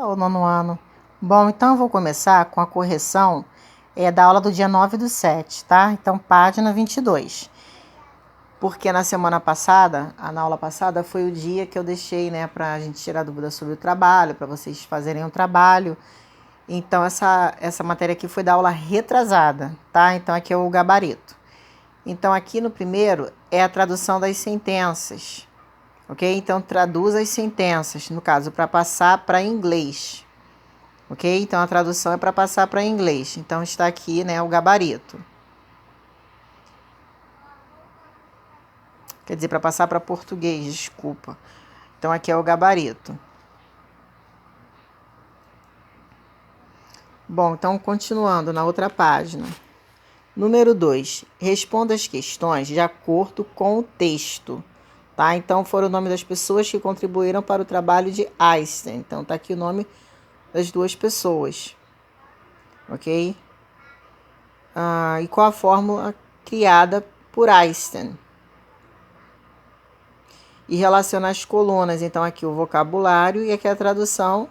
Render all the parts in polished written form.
o nono ano. Bom, então eu vou começar com a correção da aula do dia 9/7, tá? Então, página 22. Porque na semana passada, na aula passada, foi o dia que eu deixei, né, pra gente tirar dúvida sobre o trabalho, para vocês fazerem o trabalho. Então, essa matéria aqui foi da aula retrasada, tá? Então, aqui é o gabarito. Então, aqui no primeiro é a tradução das sentenças, ok? Então, traduz as sentenças, no caso, para passar para inglês, ok? Então, a tradução é para passar para inglês. Então, está aqui, né, o gabarito. Quer dizer, para passar para português, desculpa. Então, aqui é o gabarito. Bom, então, continuando na outra página. Número 2. Responda as questões de acordo com o texto. Tá? Então, foram o nome das pessoas que contribuíram para o trabalho de Einstein. Então, está aqui o nome das duas pessoas. Ok? E qual a fórmula criada por Einstein? E relaciona as colunas. Então, aqui o vocabulário e aqui a tradução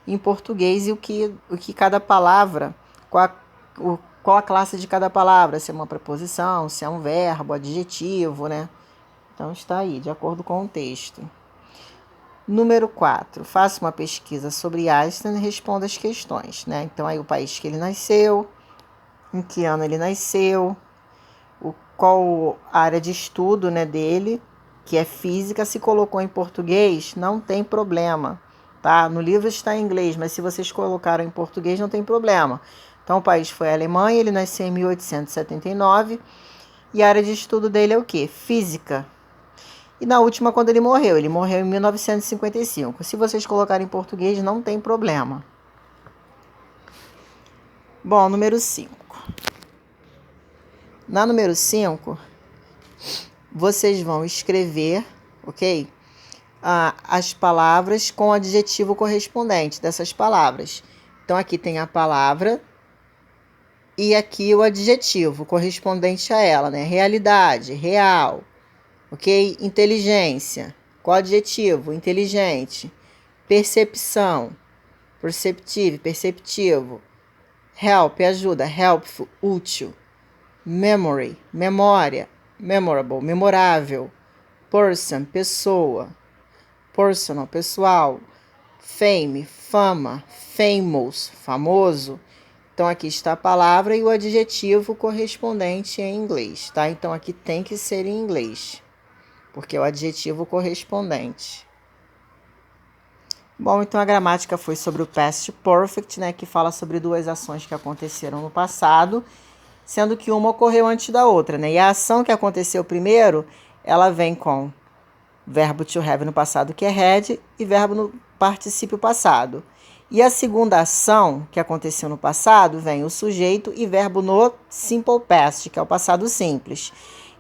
em português e o que cada palavra, qual a classe de cada palavra, se é uma preposição, se é um verbo, adjetivo, né? Então, está aí, de acordo com o texto. Número 4. Faça uma pesquisa sobre Einstein e responda as questões, né? Então, aí o país que ele nasceu, em que ano ele nasceu, qual a área de estudo, né, dele, que é física. Se colocou em português, não tem problema, tá? No livro está em inglês, mas se vocês colocaram em português, não tem problema. Então, o país foi a Alemanha, ele nasceu em 1879 e a área de estudo dele é o quê? Física. E na última, quando ele morreu em 1955. Se vocês colocarem em português, não tem problema. Bom, número 5. Na número 5, vocês vão escrever, ok? As palavras com o adjetivo correspondente dessas palavras. Então, aqui tem a palavra e aqui o adjetivo correspondente a ela, né? Realidade, real, ok? Inteligência, qual adjetivo? Inteligente. Percepção, perceptive, perceptivo. Help, ajuda, helpful, útil. Memory, memória, memorable, memorável. Person, pessoa. Personal, pessoal. Fame, fama. Famous, famoso. Então, aqui está a palavra e o adjetivo correspondente em inglês, tá? Então, aqui tem que ser em inglês, porque é o adjetivo correspondente. Bom, então a gramática foi sobre o past perfect, né? Que fala sobre duas ações que aconteceram no passado, sendo que uma ocorreu antes da outra, né? E a ação que aconteceu primeiro, ela vem com verbo to have no passado, que é had, e verbo no particípio passado. E a segunda ação que aconteceu no passado, vem o sujeito e verbo no simple past, que é o passado simples.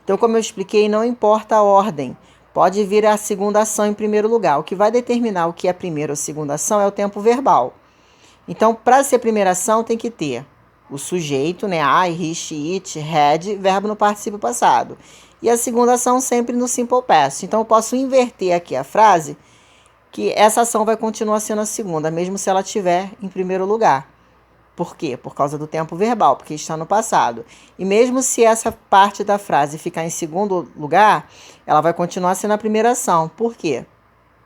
Então, como eu expliquei, não importa a ordem. Pode vir a segunda ação em primeiro lugar. O que vai determinar o que é a primeira ou segunda ação é o tempo verbal. Então, para ser primeira ação, tem que ter o sujeito, né? I, he, she, it, had, verbo no particípio passado. E a segunda ação sempre no simple past. Então, eu posso inverter aqui a frase, que essa ação vai continuar sendo a segunda, mesmo se ela estiver em primeiro lugar. Por quê? Por causa do tempo verbal, porque está no passado. E mesmo se essa parte da frase ficar em segundo lugar, ela vai continuar sendo a primeira ação. Por quê?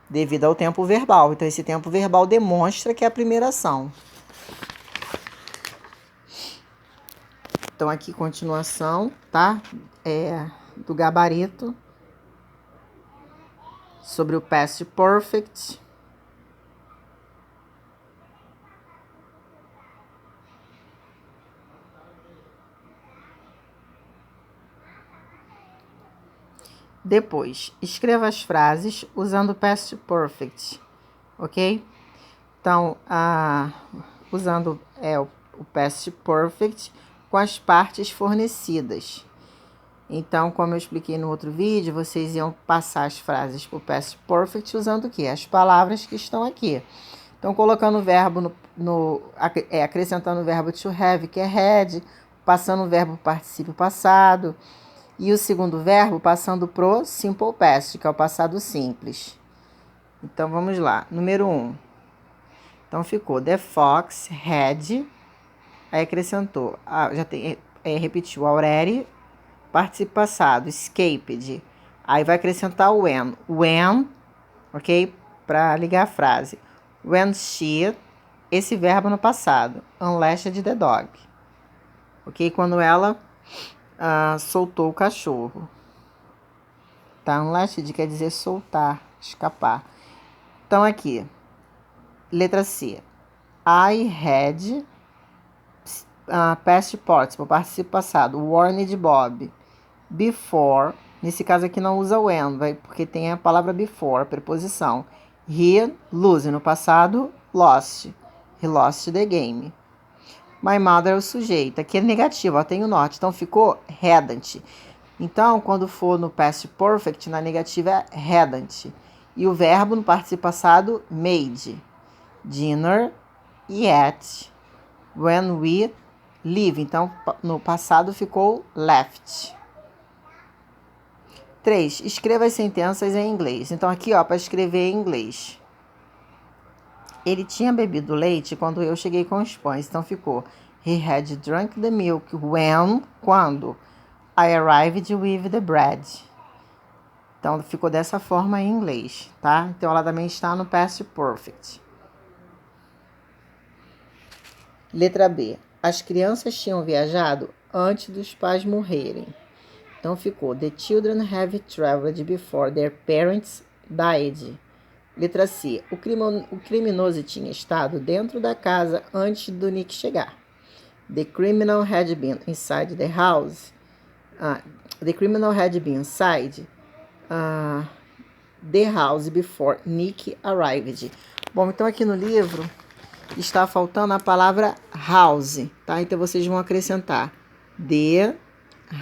Devido ao tempo verbal. Então, esse tempo verbal demonstra que é a primeira ação. Então, aqui, continuação, tá? Do gabarito sobre o past perfect. Depois, escreva as frases usando o past perfect, ok? Então, usando o past perfect com as partes fornecidas. Então, como eu expliquei no outro vídeo, vocês iam passar as frases para o past perfect usando o quê? As palavras que estão aqui. Então, colocando o verbo acrescentando o verbo to have, que é had, passando o verbo particípio passado, e o segundo verbo passando pro simple past, que é o passado simples. Então, vamos lá. Número 1. Então ficou the fox had, aí acrescentou, repetiu already, participo passado, escaped. Aí vai acrescentar o when, ok? Para ligar a frase. When she, esse verbo no passado, unlashed the dog, ok? Quando ela soltou o cachorro. Tá? Unlashed quer dizer soltar, escapar. Então aqui, letra C. I had past participle, participo passado, warned Bob. Before, nesse caso aqui não usa when, porque tem a palavra before, preposição. He, lose, no passado, lost. He lost the game. My mother é o sujeito. Aqui é negativo, ó, tem o not. Então ficou hadn't. Então, quando for no past perfect, na negativa é hadn't. E o verbo no participo passado, made. Dinner e at. When we leave. Então, no passado ficou left. 3. Escreva as sentenças em inglês. Então, aqui, ó, para escrever em inglês. Ele tinha bebido leite quando eu cheguei com os pães. Então, ficou he had drunk the milk when, quando I arrived with the bread. Então, ficou dessa forma em inglês, tá? Então, ela também está no past perfect. Letra B. As crianças tinham viajado antes dos pais morrerem. Então, ficou the children have traveled before their parents died. Letra C. O criminoso tinha estado dentro da casa antes do Nick chegar. The criminal had been inside the house. The criminal had been inside the house before Nick arrived. Bom, então aqui no livro está faltando a palavra house, tá? Então vocês vão acrescentar the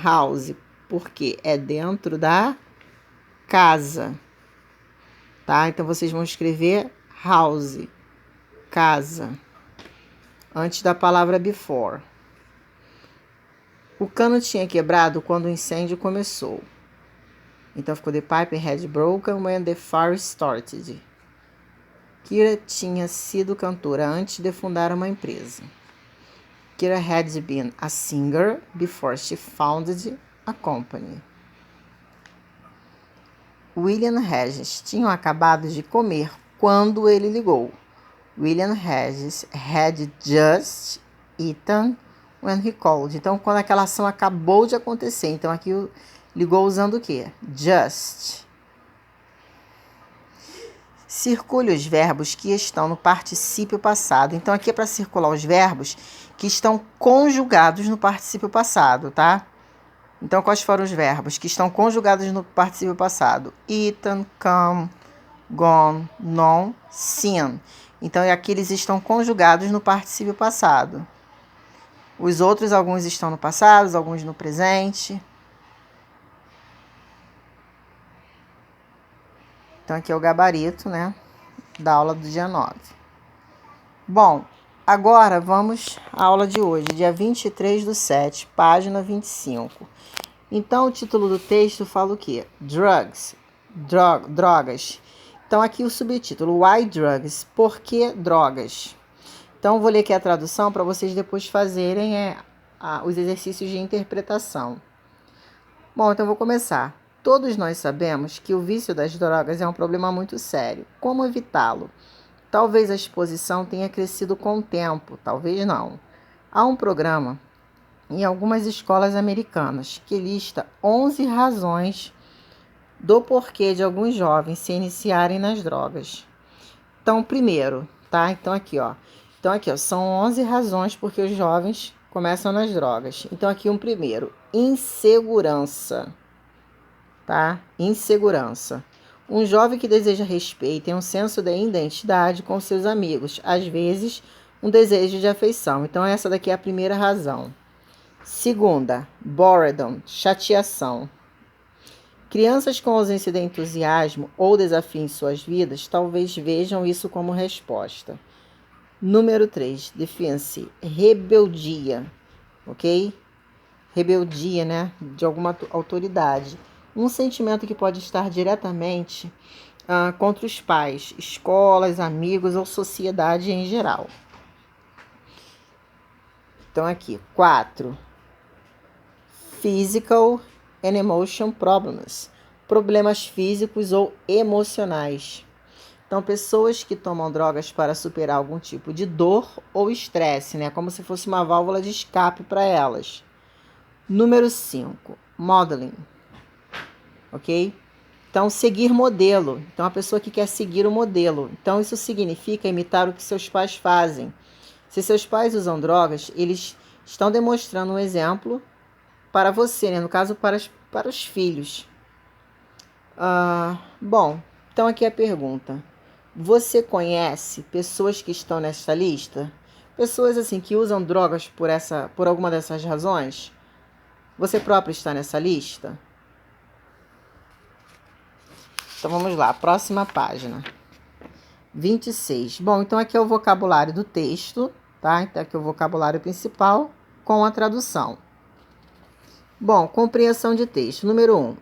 house, porque é dentro da casa, tá? Então vocês vão escrever house, casa, antes da palavra before. O cano tinha quebrado quando o incêndio começou. Então ficou the pipe had broken when the fire started. Kira tinha sido cantora antes de fundar uma empresa. Kira had been a singer before she founded a company. William Regis tinham acabado de comer quando ele ligou. William Regis had just eaten when he called. Então, quando aquela ação acabou de acontecer. Então, aqui ligou usando o quê? Just. Circule os verbos que estão no particípio passado. Então, aqui é para circular os verbos que estão conjugados no particípio passado, tá? Então, quais foram os verbos que estão conjugados no particípio passado? Eaten, come, gone, non, seen. Então, aqui eles estão conjugados no particípio passado. Os outros, alguns estão no passado, alguns no presente. Então, aqui é o gabarito, né, da aula do dia 9. Bom, agora vamos à aula de hoje, dia 23/7, página 25. Então, o título do texto fala o quê? Drugs, drogas. Então, aqui o subtítulo, Why Drugs? Por que drogas? Então, vou ler aqui a tradução para vocês depois fazerem os exercícios de interpretação. Bom, então vou começar. Todos nós sabemos que o vício das drogas é um problema muito sério. Como evitá-lo? Talvez a exposição tenha crescido com o tempo, talvez não. Há um programa em algumas escolas americanas que lista 11 razões do porquê de alguns jovens se iniciarem nas drogas. Então, primeiro, tá? Então, aqui, ó, são 11 razões porque os jovens começam nas drogas. Então, aqui um primeiro, insegurança. Tá? Insegurança. Um jovem que deseja respeito tem um senso de identidade com seus amigos, às vezes um desejo de afeição. Então essa daqui é a primeira razão. Segunda, boredom, chateação. Crianças com ausência de entusiasmo ou desafio em suas vidas talvez vejam isso como resposta. Número 3, defense, rebeldia, ok? Rebeldia, né, de alguma autoridade. Um sentimento que pode estar diretamente contra os pais, escolas, amigos ou sociedade em geral. Então, aqui, 4. Physical and emotion problems. Problemas físicos ou emocionais. Então, pessoas que tomam drogas para superar algum tipo de dor ou estresse, né? Como se fosse uma válvula de escape para elas. Número 5. Modeling. Ok? Então, seguir modelo. Então, a pessoa que quer seguir o modelo. Então, isso significa imitar o que seus pais fazem. Se seus pais usam drogas, eles estão demonstrando um exemplo para você, né? No caso, para os filhos. Bom, então aqui a pergunta. Você conhece pessoas que estão nesta lista? Pessoas assim que usam drogas por alguma dessas razões? Você próprio está nessa lista? Então vamos lá, próxima página. 26. Bom, então aqui é o vocabulário do texto, tá? Então aqui é o vocabulário principal com a tradução. Bom, compreensão de texto. Número 1.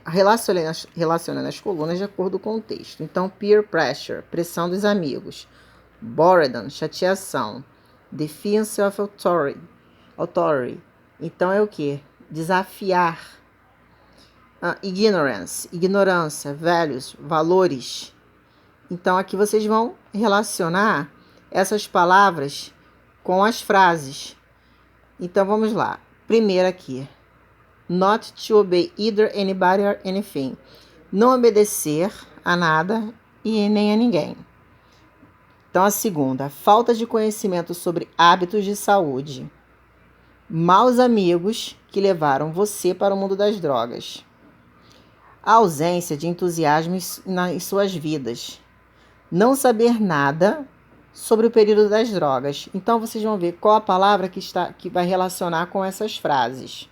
Relacionando as colunas de acordo com o texto. Então, peer pressure, pressão dos amigos. Boredom, chateação. Defiance of authority. Então, é o que? Desafiar. Ignorance, ignorância. Values, valores. Então, aqui vocês vão relacionar essas palavras com as frases. Então, vamos lá. Primeiro aqui. Not to obey either anybody or anything. Não obedecer a nada e nem a ninguém. Então, a segunda. Falta de conhecimento sobre hábitos de saúde. Maus amigos que levaram você para o mundo das drogas. A ausência de entusiasmo em suas vidas. Não saber nada sobre o período das drogas. Então, vocês vão ver qual a palavra que vai relacionar com essas frases.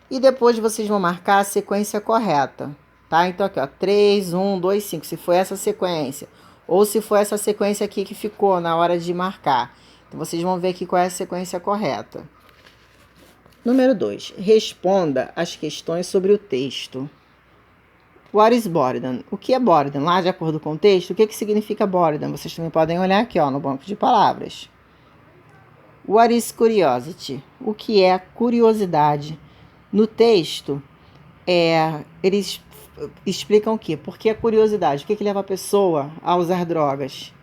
E depois vocês vão marcar a sequência correta, tá? Então, aqui, ó, 3, 1, 2, 5, se foi essa sequência. Ou se foi essa sequência aqui que ficou na hora de marcar. Então, vocês vão ver aqui qual é a sequência correta. Número 2. Responda as questões sobre o texto. What is boredom? O que é boredom? Lá, de acordo com o texto, o que significa boredom? Vocês também podem olhar aqui, ó, no banco de palavras. What is curiosity? O que é curiosidade? No texto, eles explicam o quê? Por que a curiosidade? O que leva a pessoa a usar drogas?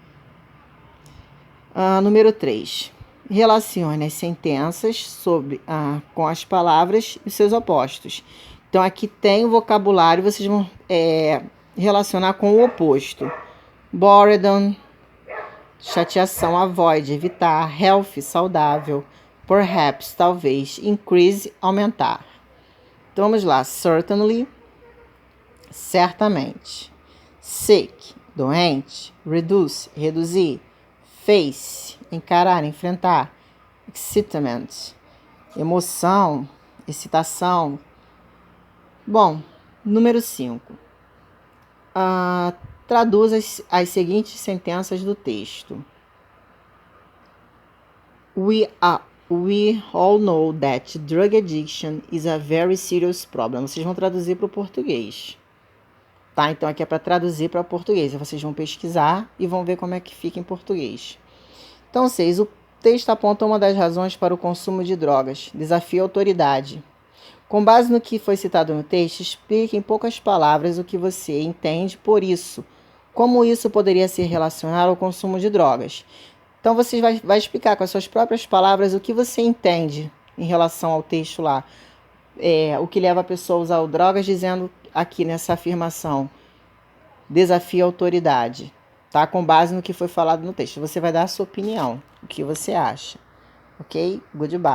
Número 3. Relacione as sentenças com as palavras e seus opostos. Então, aqui tem o vocabulário, vocês vão relacionar com o oposto. Boredom, chateação, avoid, evitar. Healthy, saudável. Perhaps, talvez. Increase, aumentar. Então, vamos lá. Certainly, certamente. Sick, doente. Reduce, reduzir. Face, encarar, enfrentar. Excitement, emoção, excitação. Bom, número 5. Traduz as seguintes sentenças do texto. We all know that drug addiction is a very serious problem. Vocês vão traduzir para o português. Tá? Então, aqui é para traduzir para português. Vocês vão pesquisar e vão ver como é que fica em português. Então, 6. O texto aponta uma das razões para o consumo de drogas. Desafia a autoridade. Com base no que foi citado no texto, explique em poucas palavras o que você entende por isso. Como isso poderia ser relacionado ao consumo de drogas. Então, você vai explicar com as suas próprias palavras o que você entende em relação ao texto lá. O que leva a pessoa a usar drogas, dizendo aqui nessa afirmação. Desafia a autoridade. Tá? Com base no que foi falado no texto. Você vai dar a sua opinião. O que você acha. Ok? Goodbye.